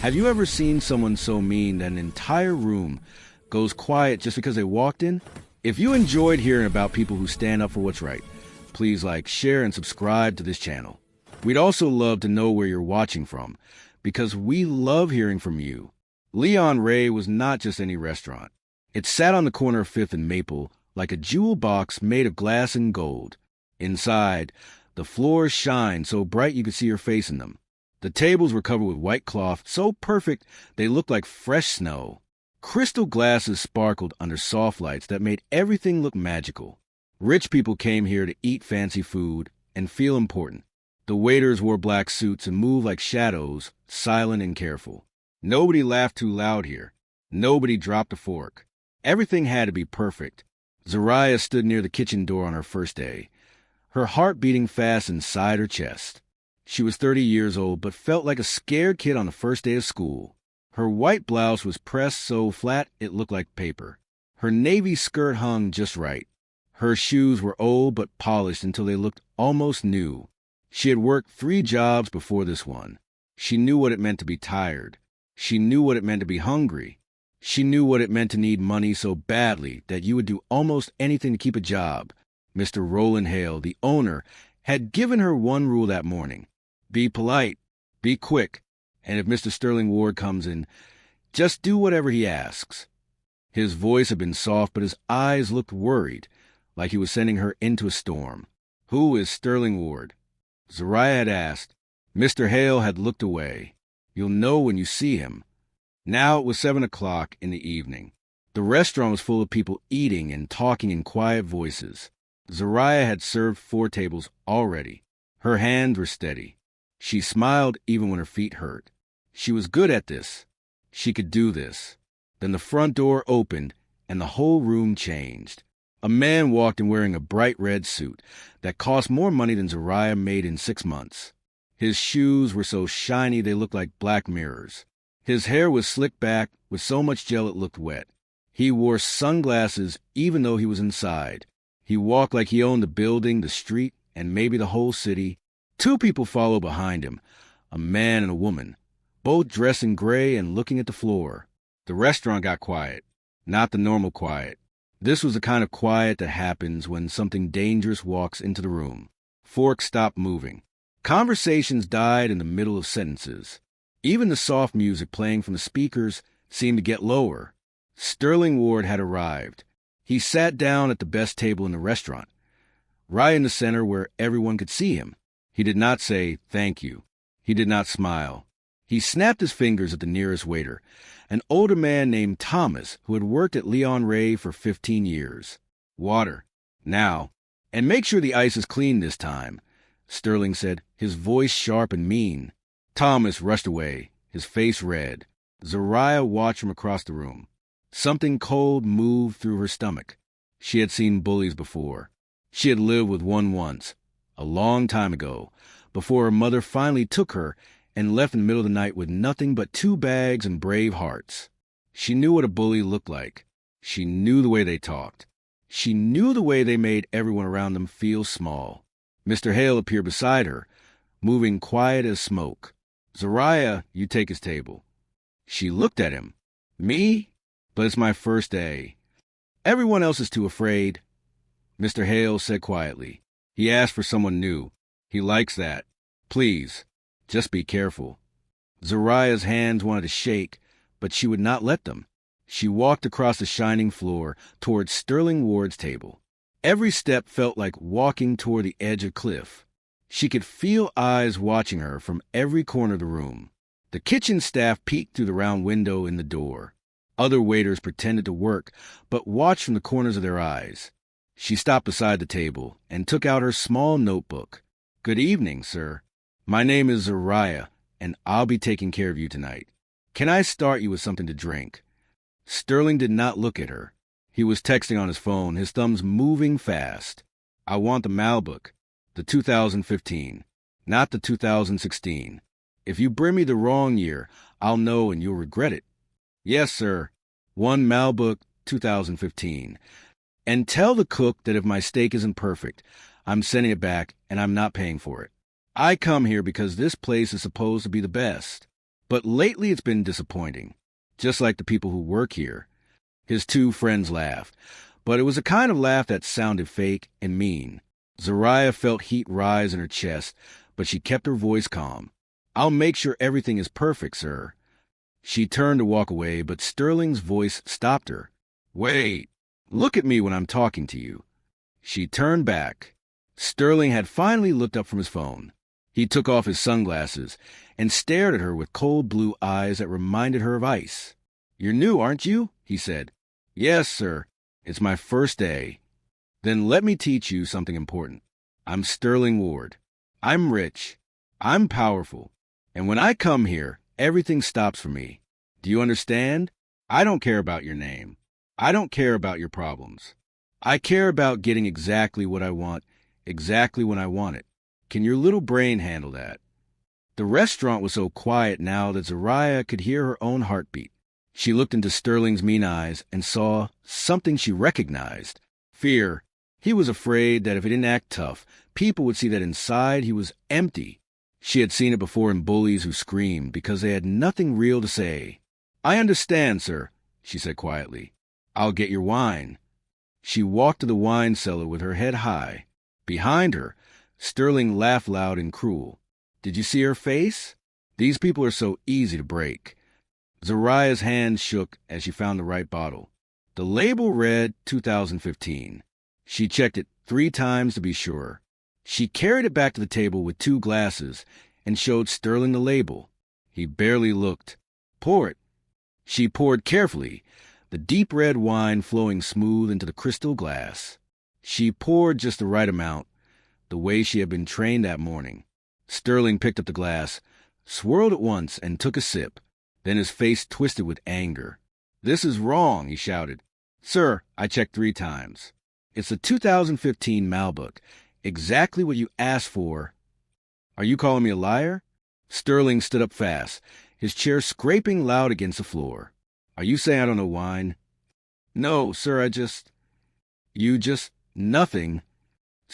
Have you ever seen someone so mean that an entire room goes quiet just because they walked in? If you enjoyed hearing about people who stand up for what's right, please like, share, and subscribe to this channel. We'd also love to know where you're watching from, because we love hearing from you. Leon Ray was not just any restaurant. It sat on the corner of 5th and Maple like a jewel box made of glass and gold. Inside, the floors shined so bright you could see your face in them. The tables were covered with white cloth, so perfect they looked like fresh snow. Crystal glasses sparkled under soft lights that made everything look magical. Rich people came here to eat fancy food and feel important. The waiters wore black suits and moved like shadows, silent and careful. Nobody laughed too loud here. Nobody dropped a fork. Everything had to be perfect. Zariah stood near the kitchen door on her first day, her heart beating fast inside her chest. She was 30 years old, but felt like a scared kid on the first day of school. Her white blouse was pressed so flat it looked like paper. Her navy skirt hung just right. Her shoes were old but polished until they looked almost new. She had worked 3 jobs before this one. She knew what it meant to be tired. She knew what it meant to be hungry. She knew what it meant to need money so badly that you would do almost anything to keep a job. Mr. Roland Hale, the owner, had given her one rule that morning. Be polite, be quick, and if Mr. Sterling Ward comes in, just do whatever he asks. His voice had been soft, but his eyes looked worried, like he was sending her into a storm. Who is Sterling Ward? Zariah had asked. Mr. Hale had looked away. You'll know when you see him. Now it was 7 o'clock in the evening. The restaurant was full of people eating and talking in quiet voices. Zariah had served 4 tables already. Her hands were steady. She smiled even when her feet hurt. She was good at this. She could do this. Then the front door opened, and the whole room changed. A man walked in wearing a bright red suit that cost more money than Zariah made in 6 months. His shoes were so shiny they looked like black mirrors. His hair was slicked back with so much gel it looked wet. He wore sunglasses even though he was inside. He walked like he owned the building, the street, and maybe the whole city. 2 people followed behind him, a man and a woman, both dressed in gray and looking at the floor. The restaurant got quiet, not the normal quiet. This was the kind of quiet that happens when something dangerous walks into the room. Forks stopped moving. Conversations died in the middle of sentences. Even the soft music playing from the speakers seemed to get lower. Sterling Ward had arrived. He sat down at the best table in the restaurant, right in the center where everyone could see him. He did not say, "Thank you." He did not smile. He snapped his fingers at the nearest waiter, an older man named Thomas who had worked at Leon Ray for 15 years. "Water. Now. And make sure the ice is clean this time," Sterling said, his voice sharp and mean. Thomas rushed away, his face red. Zariah watched from across the room. Something cold moved through her stomach. She had seen bullies before. She had lived with one once, a long time ago, before her mother finally took her and left in the middle of the night with nothing but 2 bags and brave hearts. She knew what a bully looked like. She knew the way they talked. She knew the way they made everyone around them feel small. Mr. Hale appeared beside her, moving quiet as smoke. "Zariah, you take his table." She looked at him. "Me? But it's my first day. Everyone else is too afraid." Mr. Hale said quietly. He asked for someone new. He likes that. "Please, just be careful." Zariah's hands wanted to shake, but she would not let them. She walked across the shining floor toward Sterling Ward's table. Every step felt like walking toward the edge of a cliff. She could feel eyes watching her from every corner of the room. The kitchen staff peeked through the round window in the door. Other waiters pretended to work, but watched from the corners of their eyes. She stopped beside the table and took out her small notebook. "Good evening, sir. My name is Zariah, and I'll be taking care of you tonight. Can I start you with something to drink?" Sterling did not look at her. He was texting on his phone, his thumbs moving fast. "I want the Malbec, the 2015, not the 2016. If you bring me the wrong year, I'll know and you'll regret it." "Yes, sir. 1 Malbec 2015. And tell the cook that if my steak isn't perfect, I'm sending it back and I'm not paying for it. I come here because this place is supposed to be the best." But lately it's been disappointing, just like the people who work here. His two friends laughed, but it was a kind of laugh that sounded fake and mean. Zariah felt heat rise in her chest, but she kept her voice calm. "I'll make sure everything is perfect, sir." She turned to walk away, but Sterling's voice stopped her. "Wait, look at me when I'm talking to you." She turned back. Sterling had finally looked up from his phone. He took off his sunglasses and stared at her with cold blue eyes that reminded her of ice. "You're new, aren't you?" he said. "Yes, sir. It's my first day." "Then let me teach you something important. I'm Sterling Ward. I'm rich. I'm powerful. And when I come here, everything stops for me. Do you understand? I don't care about your name. I don't care about your problems. I care about getting exactly what I want, exactly when I want it. Can your little brain handle that?" The restaurant was so quiet now that Zariah could hear her own heartbeat. She looked into Sterling's mean eyes and saw something she recognized. Fear. He was afraid that if he didn't act tough, people would see that inside he was empty. She had seen it before in bullies who screamed because they had nothing real to say. "I understand, sir," she said quietly. "I'll get your wine." She walked to the wine cellar with her head high. Behind her, Sterling laughed loud and cruel. "Did you see her face? These people are so easy to break." Zariah's hand shook as she found the right bottle. The label read 2015. She checked it 3 times to be sure. She carried it back to the table with 2 glasses and showed Sterling the label. He barely looked. "Pour it." She poured carefully, the deep red wine flowing smooth into the crystal glass. She poured just the right amount, the way she had been trained that morning. Sterling picked up the glass, swirled it once, and took a sip. Then his face twisted with anger. "This is wrong," he shouted. "Sir, I checked 3 times. It's a 2015 Malbec, exactly what you asked for." "Are you calling me a liar?" Sterling stood up fast, his chair scraping loud against the floor. "Are you saying I don't know wine?" "No, sir, You just... nothing."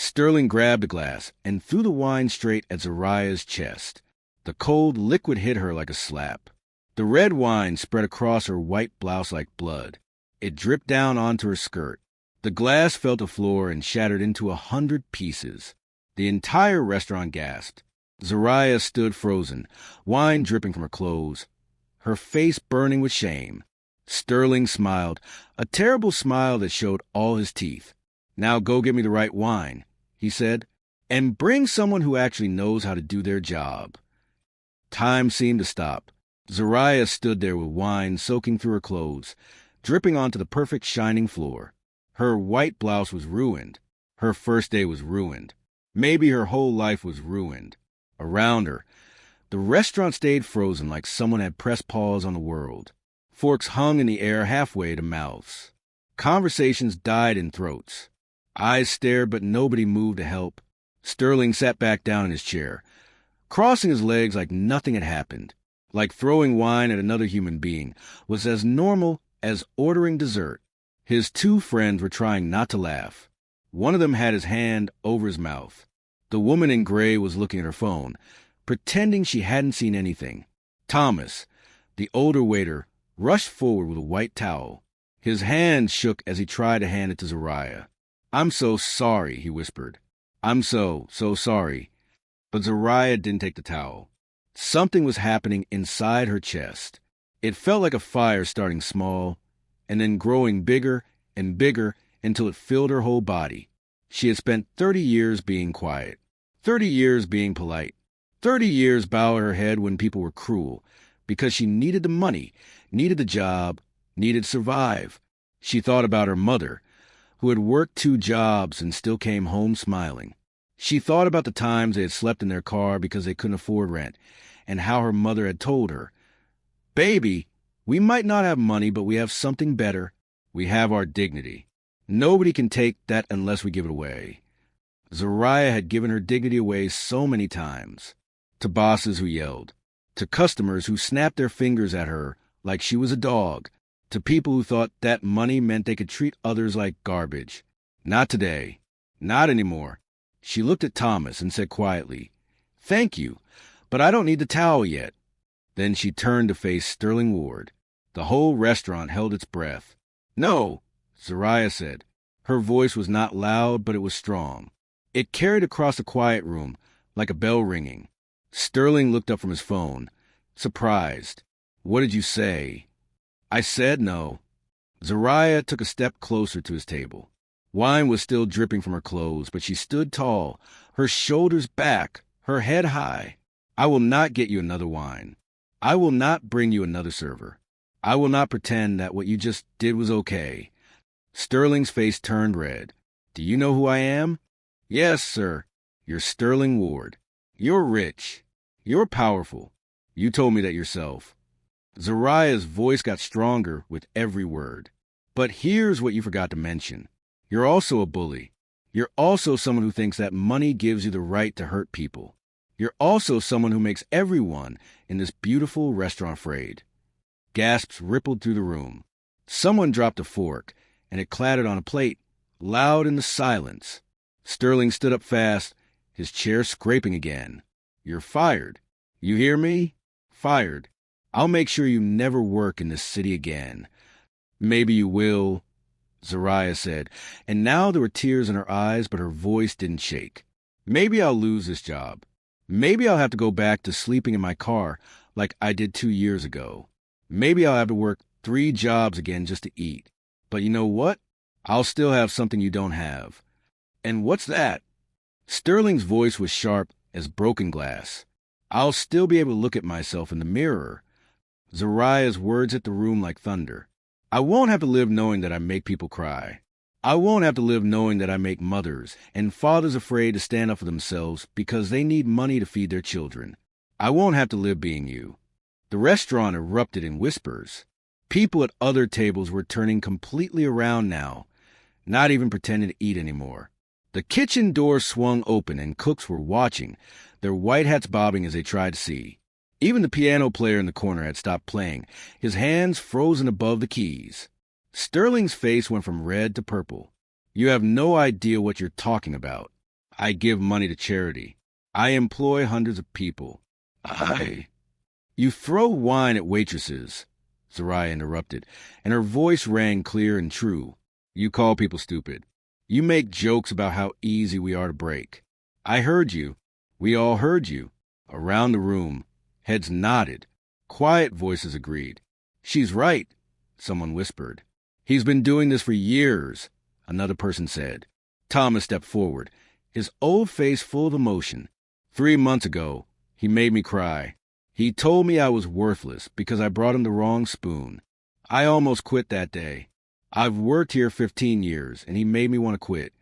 Sterling grabbed a glass and threw the wine straight at Zariah's chest. The cold liquid hit her like a slap. The red wine spread across her white blouse like blood. It dripped down onto her skirt. The glass fell to the floor and shattered into 100 pieces. The entire restaurant gasped. Zariah stood frozen, wine dripping from her clothes, her face burning with shame. Sterling smiled, a terrible smile that showed all his teeth. "Now go get me the right wine," he said, "and bring someone who actually knows how to do their job." Time seemed to stop. Zariah stood there with wine soaking through her clothes, dripping onto the perfect shining floor. Her white blouse was ruined. Her first day was ruined. Maybe her whole life was ruined. Around her, the restaurant stayed frozen like someone had pressed pause on the world. Forks hung in the air halfway to mouths. Conversations died in throats. Eyes stared, but nobody moved to help. Sterling sat back down in his chair, crossing his legs like nothing had happened. Like throwing wine at another human being was as normal as ordering dessert. His 2 friends were trying not to laugh. One of them had his hand over his mouth. The woman in gray was looking at her phone, pretending she hadn't seen anything. Thomas, the older waiter, rushed forward with a white towel. His hand shook as he tried to hand it to Zariah. "I'm so sorry," he whispered. "I'm so sorry." But Zariah didn't take the towel. Something was happening inside her chest. It felt like a fire starting small and then growing bigger and bigger until it filled her whole body. She had spent 30 years being quiet, 30 years being polite, 30 years bowing her head when people were cruel, because she needed the money, needed the job, needed to survive. She thought about her mother, who had worked 2 jobs and still came home smiling. She thought about the times they had slept in their car because they couldn't afford rent, and how her mother had told her, "Baby, we might not have money, but we have something better. We have our dignity. Nobody can take that unless we give it away." Zariah had given her dignity away so many times. To bosses who yelled. To customers who snapped their fingers at her like she was a dog. To people who thought that money meant they could treat others like garbage. Not today. Not anymore. She looked at Thomas and said quietly, "Thank you, but I don't need the towel yet." Then she turned to face Sterling Ward. The whole restaurant held its breath. "No," Zariah said. Her voice was not loud, but it was strong. It carried across the quiet room like a bell ringing. Sterling looked up from his phone, surprised. "What did you say?" "I said no." Zariah took a step closer to his table. Wine was still dripping from her clothes, but she stood tall, her shoulders back, her head high. "I will not get you another wine. I will not bring you another server. I will not pretend that what you just did was okay." Sterling's face turned red. "Do you know who I am?" "Yes, sir. You're Sterling Ward. You're rich. You're powerful. You told me that yourself." Zariah's voice got stronger with every word. "But here's what you forgot to mention. You're also a bully. You're also someone who thinks that money gives you the right to hurt people. You're also someone who makes everyone in this beautiful restaurant afraid." Gasps rippled through the room. Someone dropped a fork, and it clattered on a plate, loud in the silence. Sterling stood up fast, his chair scraping again. "You're fired. You hear me? Fired. I'll make sure you never work in this city again." "Maybe you will," Zariah said, and now there were tears in her eyes, but her voice didn't shake. "Maybe I'll lose this job. Maybe I'll have to go back to sleeping in my car like I did 2 years ago. Maybe I'll have to work 3 jobs again just to eat. But you know what? I'll still have something you don't have." "And what's that?" Sterling's voice was sharp as broken glass. "I'll still be able to look at myself in the mirror." Zariah's words hit the room like thunder. "I won't have to live knowing that I make people cry. I won't have to live knowing that I make mothers and fathers afraid to stand up for themselves because they need money to feed their children. I won't have to live being you." The restaurant erupted in whispers. People at other tables were turning completely around now, not even pretending to eat anymore. The kitchen door swung open and cooks were watching, their white hats bobbing as they tried to see. Even the piano player in the corner had stopped playing, his hands frozen above the keys. Sterling's face went from red to purple. "You have no idea what you're talking about. I give money to charity. I employ hundreds of people. You throw wine at waitresses," Zariah interrupted, and her voice rang clear and true. "You call people stupid. You make jokes about how easy we are to break. I heard you. We all heard you." Around the room, heads nodded. Quiet voices agreed. "She's right," someone whispered. "He's been doing this for years," another person said. Thomas stepped forward, his old face full of emotion. 3 months ago, he made me cry. He told me I was worthless because I brought him the wrong spoon. I almost quit that day. I've worked here 15 years, and he made me want to quit."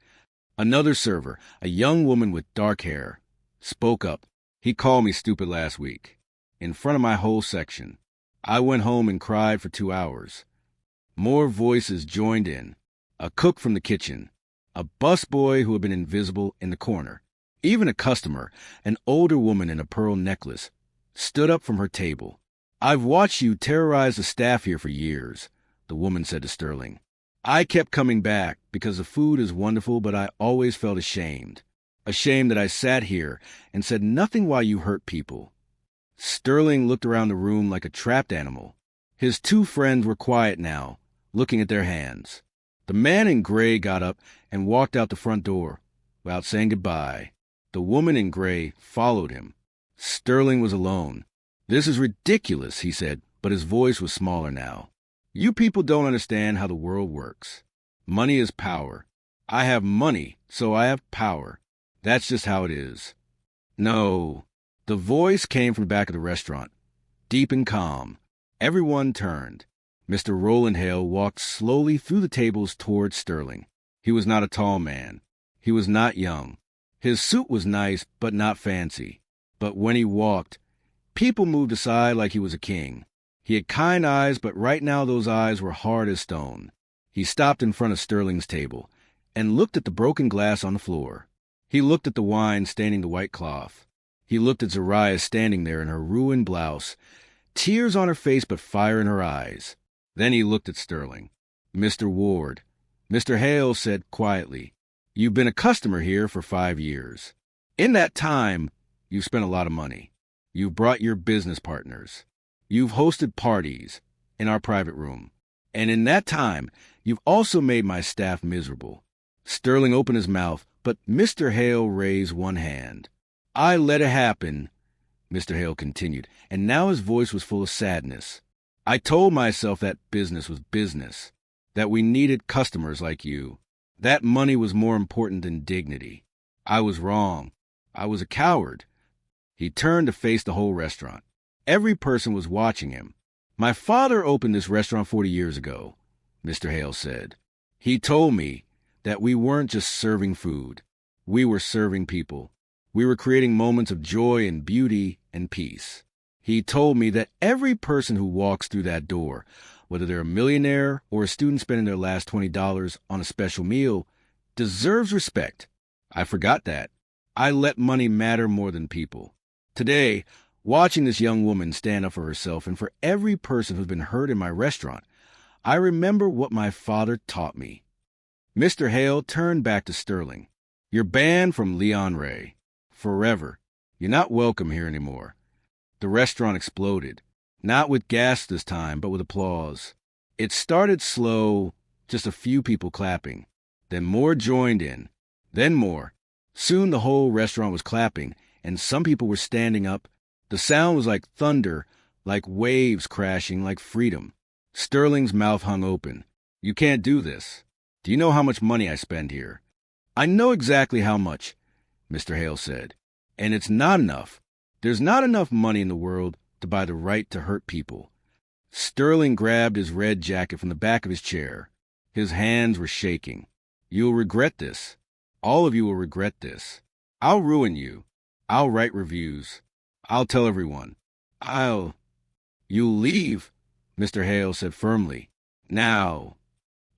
Another server, a young woman with dark hair, spoke up. "He called me stupid last week, in front of my whole section. I went home and cried for 2 hours." More voices joined in. A cook from the kitchen, a busboy who had been invisible in the corner, even a customer, an older woman in a pearl necklace, stood up from her table. "I've watched you terrorize the staff here for years," the woman said to Sterling. "I kept coming back because the food is wonderful, but I always felt ashamed. Ashamed that I sat here and said nothing while you hurt people." Sterling looked around the room like a trapped animal. His 2 friends were quiet now, looking at their hands. The man in gray got up and walked out the front door without saying goodbye. The woman in gray followed him. Sterling was alone. "This is ridiculous," he said, but his voice was smaller now. "You people don't understand how the world works. Money is power. I have money, so I have power. That's just how it is." "No." The voice came from the back of the restaurant, deep and calm. Everyone turned. Mr. Roland Hale walked slowly through the tables toward Sterling. He was not a tall man. He was not young. His suit was nice, but not fancy. But when he walked, people moved aside like he was a king. He had kind eyes, but right now those eyes were hard as stone. He stopped in front of Sterling's table and looked at the broken glass on the floor. He looked at the wine staining the white cloth. He looked at Zariah standing there in her ruined blouse, tears on her face but fire in her eyes. Then he looked at Sterling. "Mr. Ward," Mr. Hale said quietly, "you've been a customer here for 5 years. In that time, you've spent a lot of money. You've brought your business partners. You've hosted parties in our private room. And in that time, you've also made my staff miserable. Sterling opened his mouth, but Mr. Hale raised one hand. I let it happen, Mr. Hale continued, and now his voice was full of sadness. I told myself that business was business, that we needed customers like you, that money was more important than dignity. I was wrong. I was a coward. He turned to face the whole restaurant. Every person was watching him. My father opened this restaurant 40 years ago, Mr. Hale said. He told me that we weren't just serving food. We were serving people. We were creating moments of joy and beauty and peace. He told me that every person who walks through that door, whether they're a millionaire or a student spending their last $20 on a special meal, deserves respect. I forgot that. I let money matter more than people. Today, watching this young woman stand up for herself and for every person who's been hurt in my restaurant, I remember what my father taught me. Mr. Hale turned back to Sterling. You're banned from Leon Ray. Forever. You're not welcome here anymore. The restaurant exploded. Not with gas this time, but with applause. It started slow, just a few people clapping. Then more joined in. Then more. Soon the whole restaurant was clapping, and some people were standing up. The sound was like thunder, like waves crashing, like freedom. Sterling's mouth hung open. You can't do this. Do you know how much money I spend here? I know exactly how much, Mr. Hale said. And it's not enough. There's not enough money in the world to buy the right to hurt people. Sterling grabbed his red jacket from the back of his chair. His hands were shaking. You'll regret this. All of you will regret this. I'll ruin you. I'll write reviews. I'll tell everyone. You'll leave, Mr. Hale said firmly. Now.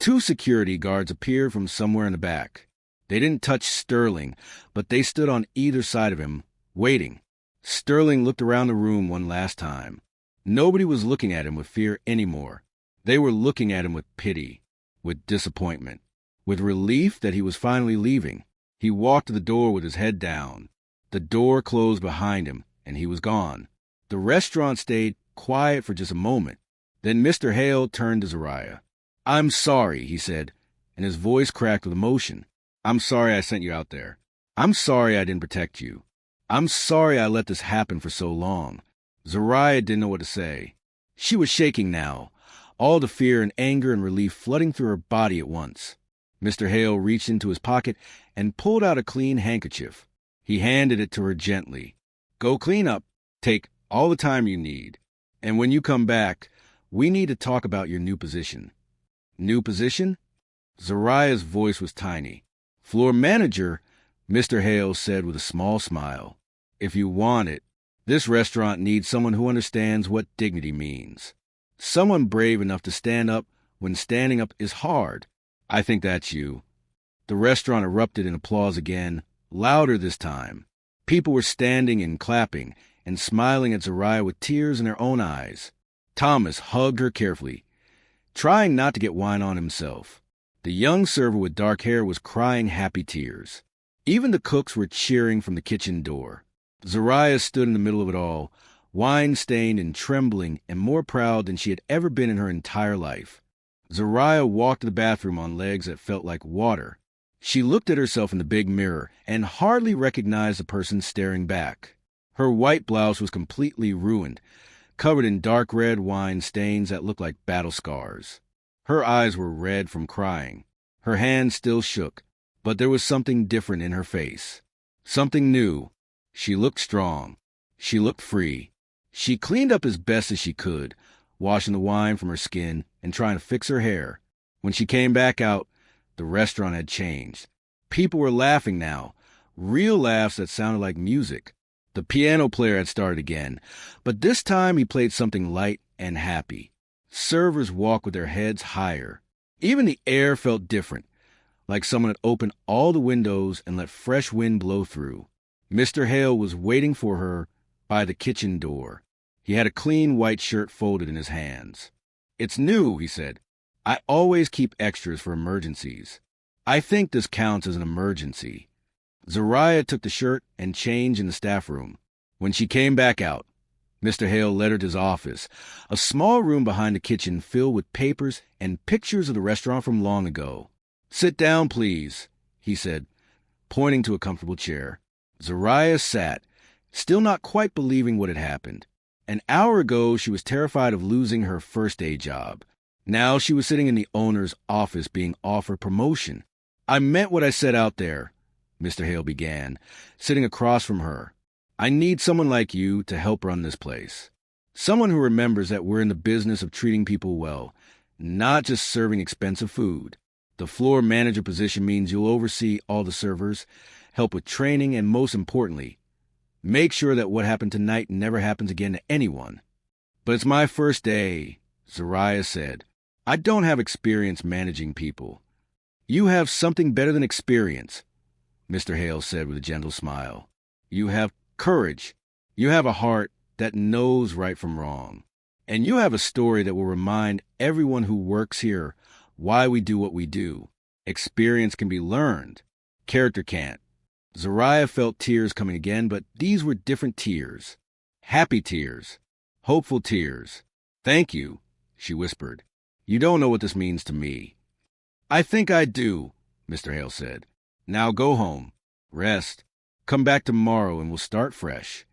2 security guards appeared from somewhere in the back. They didn't touch Sterling, but they stood on either side of him, waiting. Sterling looked around the room one last time. Nobody was looking at him with fear anymore. They were looking at him with pity, with disappointment, with relief that he was finally leaving. He walked to the door with his head down. The door closed behind him, and he was gone. The restaurant stayed quiet for just a moment. Then Mr. Hale turned to Zariah. I'm sorry, he said, and his voice cracked with emotion. I'm sorry I sent you out there. I'm sorry I didn't protect you. I'm sorry I let this happen for so long. Zariah didn't know what to say. She was shaking now, all the fear and anger and relief flooding through her body at once. Mr. Hale reached into his pocket and pulled out a clean handkerchief. He handed it to her gently. Go clean up. Take all the time you need. And when you come back, we need to talk about your new position. New position? Zariah's voice was tiny. Floor manager, Mr. Hale said with a small smile. If you want it, this restaurant needs someone who understands what dignity means. Someone brave enough to stand up when standing up is hard. I think that's you. The restaurant erupted in applause again, louder this time. People were standing and clapping and smiling at Zariah with tears in their own eyes. Thomas hugged her carefully, trying not to get wine on himself. The young server with dark hair was crying happy tears. Even the cooks were cheering from the kitchen door. Zariah stood in the middle of it all, wine-stained and trembling and more proud than she had ever been in her entire life. Zariah walked to the bathroom on legs that felt like water. She looked at herself in the big mirror and hardly recognized the person staring back. Her white blouse was completely ruined, covered in dark red wine stains that looked like battle scars. Her eyes were red from crying. Her hands still shook, but there was something different in her face. Something new. She looked strong. She looked free. She cleaned up as best as she could, washing the wine from her skin and trying to fix her hair. When she came back out, the restaurant had changed. People were laughing now, real laughs that sounded like music. The piano player had started again, but this time he played something light and happy. Servers walked with their heads higher. Even the air felt different, like someone had opened all the windows and let fresh wind blow through. Mr. Hale was waiting for her by the kitchen door. He had a clean white shirt folded in his hands. It's new, he said. I always keep extras for emergencies. I think this counts as an emergency. Zariah took the shirt and changed in the staff room. When she came back out, Mr. Hale led her to his office, a small room behind the kitchen filled with papers and pictures of the restaurant from long ago. "Sit down, please," he said, pointing to a comfortable chair. Zariah sat, still not quite believing what had happened. An hour ago, she was terrified of losing her first-day job. Now she was sitting in the owner's office being offered promotion. "I meant what I said out there," Mr. Hale began, sitting across from her. "I need someone like you to help run this place. Someone who remembers that we're in the business of treating people well, not just serving expensive food. The floor manager position means you'll oversee all the servers, help with training, and most importantly, make sure that what happened tonight never happens again to anyone." "But it's my first day," Zariah said. "I don't have experience managing people." "You have something better than experience," Mr. Hale said with a gentle smile. "You have courage. You have a heart that knows right from wrong. And you have a story that will remind everyone who works here why we do what we do. Experience can be learned. Character can't." Zariah felt tears coming again, but these were different tears. Happy tears. Hopeful tears. "Thank you," she whispered. "You don't know what this means to me." "I think I do," Mr. Hale said. "Now go home. Rest. Come back tomorrow and we'll start fresh."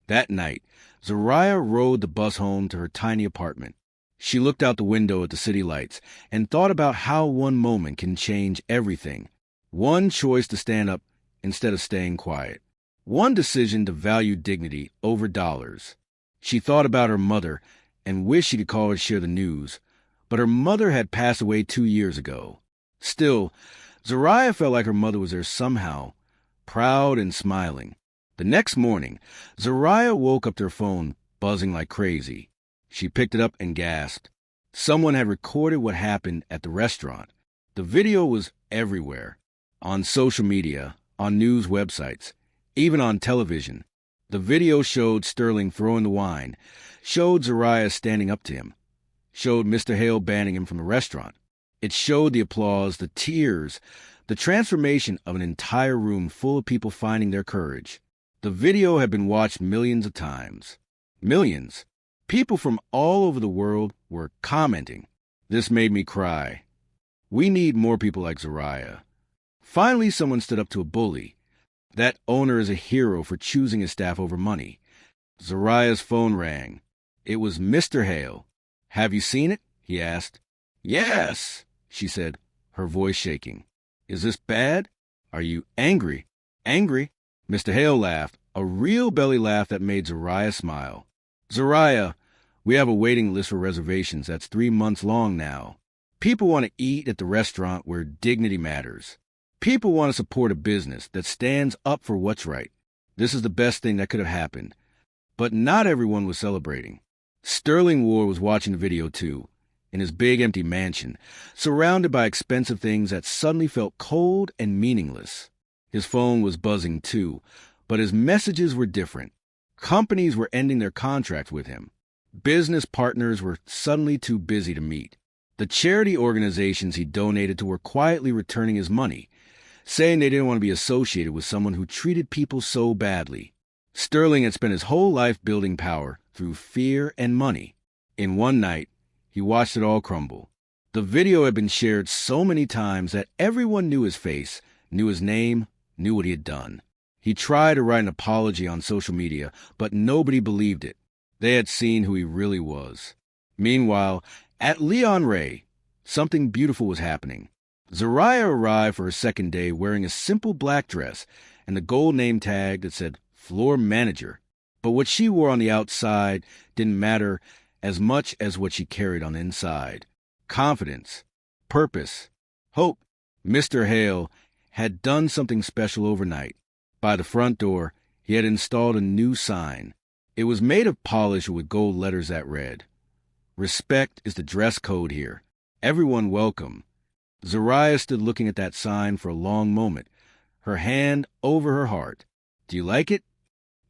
That night, Zariah rode the bus home to her tiny apartment. She looked out the window at the city lights and thought about how one moment can change everything. One choice to stand up instead of staying quiet. One decision to value dignity over dollars. She thought about her mother and wished she could call her to share the news, but her mother had passed away 2 years ago. Still, Zariah felt like her mother was there somehow, proud and smiling. The next morning, Zariah woke up to her phone buzzing like crazy. She picked it up and gasped. Someone had recorded what happened at the restaurant. The video was everywhere, on social media, on news websites, even on television. The video showed Sterling throwing the wine, showed Zariah standing up to him, showed Mr. Hale banning him from the restaurant. It showed the applause, the tears, the transformation of an entire room full of people finding their courage. The video had been watched millions of times. Millions. People from all over the world were commenting. This made me cry. We need more people like Zariah. Finally, someone stood up to a bully. That owner is a hero for choosing his staff over money. Zariah's phone rang. It was Mr. Hale. "Have you seen it?" he asked. "Yes," she said, her voice shaking. "Is this bad? Are you angry?" "Angry?" Mr. Hale laughed, a real belly laugh that made Zariah smile. "Zariah, we have a waiting list for reservations that's 3 months long now. People want to eat at the restaurant where dignity matters. People want to support a business that stands up for what's right. This is the best thing that could have happened." But not everyone was celebrating. Sterling Ward was watching the video too, in his big empty mansion, surrounded by expensive things that suddenly felt cold and meaningless. His phone was buzzing too, but his messages were different. Companies were ending their contracts with him. Business partners were suddenly too busy to meet. The charity organizations he donated to were quietly returning his money, saying they didn't want to be associated with someone who treated people so badly. Sterling had spent his whole life building power through fear and money. In one night, he watched it all crumble. The video had been shared so many times that everyone knew his face, knew his name, knew what he had done. He tried to write an apology on social media, but nobody believed it. They had seen who he really was. Meanwhile, at Leon Ray, something beautiful was happening. Zariah arrived for her second day wearing a simple black dress and the gold name tag that said floor manager. But what she wore on the outside didn't matter as much as what she carried on the inside. Confidence, purpose, hope. Mr. Hale had done something special overnight. By the front door, he had installed a new sign. It was made of polish with gold letters that read, "Respect is the dress code here. Everyone welcome." Zariah stood looking at that sign for a long moment, her hand over her heart. "Do you like it?"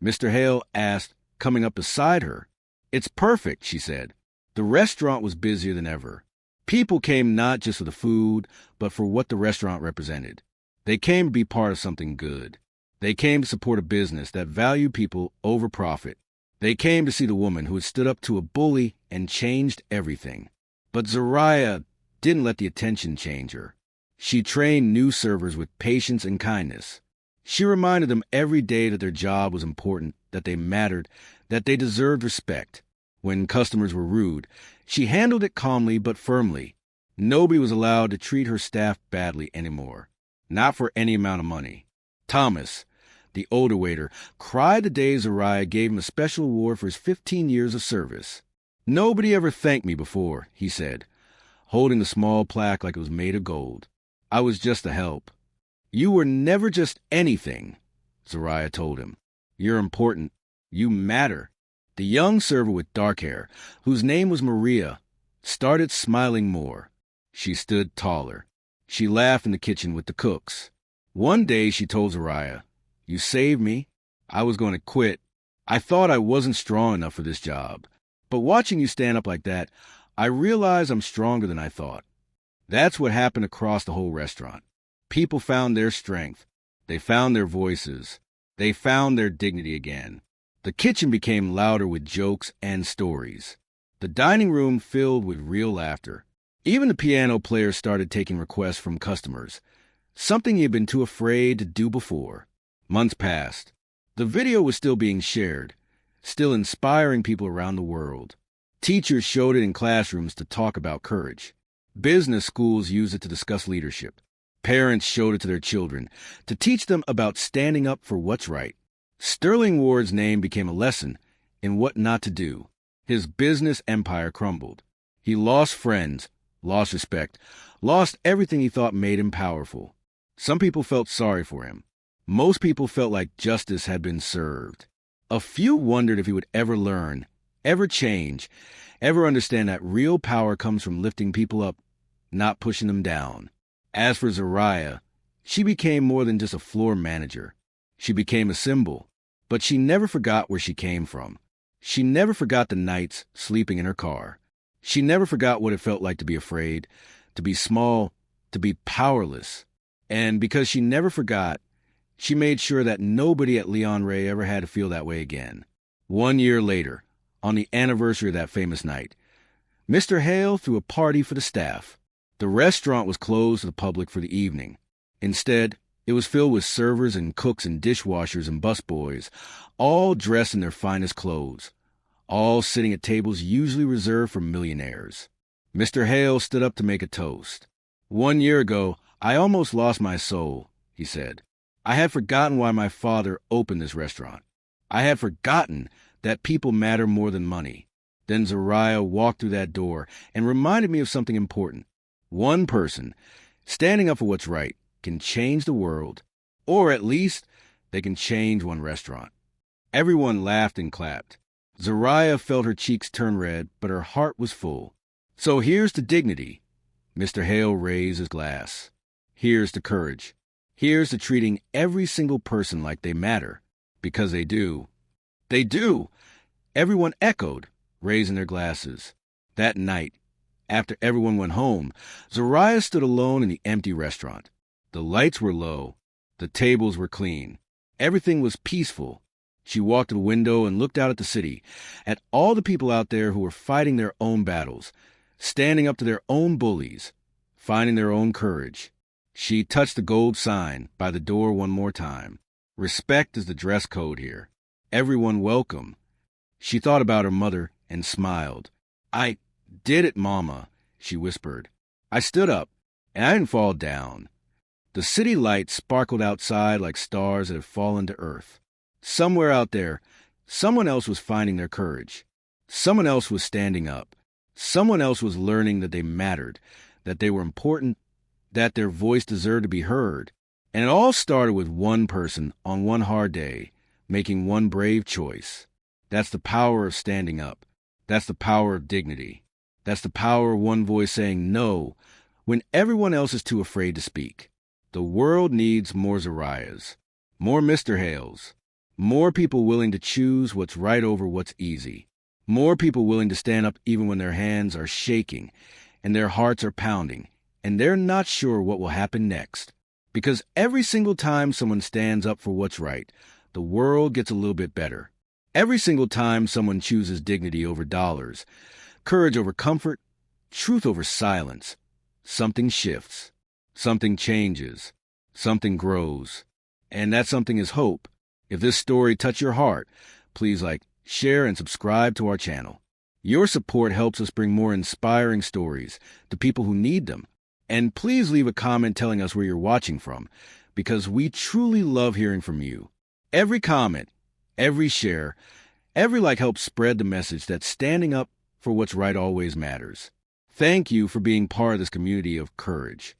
Mr. Hale asked, coming up beside her. "It's perfect," she said. The restaurant was busier than ever. People came not just for the food, but for what the restaurant represented. They came to be part of something good. They came to support a business that valued people over profit. They came to see the woman who had stood up to a bully and changed everything. But Zariah didn't let the attention change her. She trained new servers with patience and kindness. She reminded them every day that their job was important, that they mattered, that they deserved respect. When customers were rude, she handled it calmly but firmly. Nobody was allowed to treat her staff badly anymore, not for any amount of money. Thomas, the older waiter, cried the day Zariah gave him a special award for his 15 years of service. "Nobody ever thanked me before," he said, holding the small plaque like it was made of gold. "I was just a help." "You were never just anything," Zariah told him. "You're important. You matter." The young server with dark hair, whose name was Maria, started smiling more. She stood taller. She laughed in the kitchen with the cooks. One day she told Zariah, "You saved me. I was going to quit. I thought I wasn't strong enough for this job. But watching you stand up like that, I realized I'm stronger than I thought." That's what happened across the whole restaurant. People found their strength. They found their voices. They found their dignity again. The kitchen became louder with jokes and stories. The dining room filled with real laughter. Even the piano player started taking requests from customers, something he had been too afraid to do before. Months passed. The video was still being shared, still inspiring people around the world. Teachers showed it in classrooms to talk about courage. Business schools used it to discuss leadership. Parents showed it to their children to teach them about standing up for what's right. Sterling Ward's name became a lesson in what not to do. His business empire crumbled. He lost friends, lost respect, lost everything he thought made him powerful. Some people felt sorry for him. Most people felt like justice had been served. A few wondered if he would ever learn, ever change, ever understand that real power comes from lifting people up, not pushing them down. As for Zariah, she became more than just a floor manager. She became a symbol. But she never forgot where she came from. She never forgot the nights sleeping in her car. She never forgot what it felt like to be afraid, to be small, to be powerless. And because she never forgot, she made sure that nobody at Leon Ray ever had to feel that way again. 1 year later, on the anniversary of that famous night, Mr. Hale threw a party for the staff. The restaurant was closed to the public for the evening. Instead, it was filled with servers and cooks and dishwashers and busboys, all dressed in their finest clothes, all sitting at tables usually reserved for millionaires. Mr. Hale stood up to make a toast. "1 year ago, I almost lost my soul," he said. "I had forgotten why my father opened this restaurant. I had forgotten that people matter more than money." Then Zariah walked through that door and reminded me of something important. One person, standing up for what's right, can change the world, or at least they can change one restaurant. Everyone laughed and clapped. Zariah felt her cheeks turn red, but her heart was full. "So here's to dignity." Mr. Hale raised his glass. "Here's to courage. Here's to treating every single person like they matter, because they do." "They do!" Everyone echoed, raising their glasses. That night, after everyone went home, Zariah stood alone in the empty restaurant. The lights were low. The tables were clean. Everything was peaceful. She walked to the window and looked out at the city, at all the people out there who were fighting their own battles, standing up to their own bullies, finding their own courage. She touched the gold sign by the door one more time. Respect is the dress code here. Everyone welcome. She thought about her mother and smiled. "I did it, Mama," she whispered. "I stood up, and I didn't fall down." The city lights sparkled outside like stars that had fallen to earth. Somewhere out there, someone else was finding their courage. Someone else was standing up. Someone else was learning that they mattered, that they were important, that their voice deserved to be heard. And it all started with one person on one hard day, making one brave choice. That's the power of standing up. That's the power of dignity. That's the power of one voice saying no when everyone else is too afraid to speak. The world needs more Zariahs, more Mr. Hales, more people willing to choose what's right over what's easy, more people willing to stand up even when their hands are shaking and their hearts are pounding and they're not sure what will happen next. Because every single time someone stands up for what's right, the world gets a little bit better. Every single time someone chooses dignity over dollars, courage over comfort, truth over silence, something shifts, something changes, something grows. And that something is hope. If this story touched your heart, please like, share, and subscribe to our channel. Your support helps us bring more inspiring stories to people who need them. And please leave a comment telling us where you're watching from, because we truly love hearing from you. Every comment, every share, every like helps spread the message that standing up for what's right always matters. Thank you for being part of this community of courage.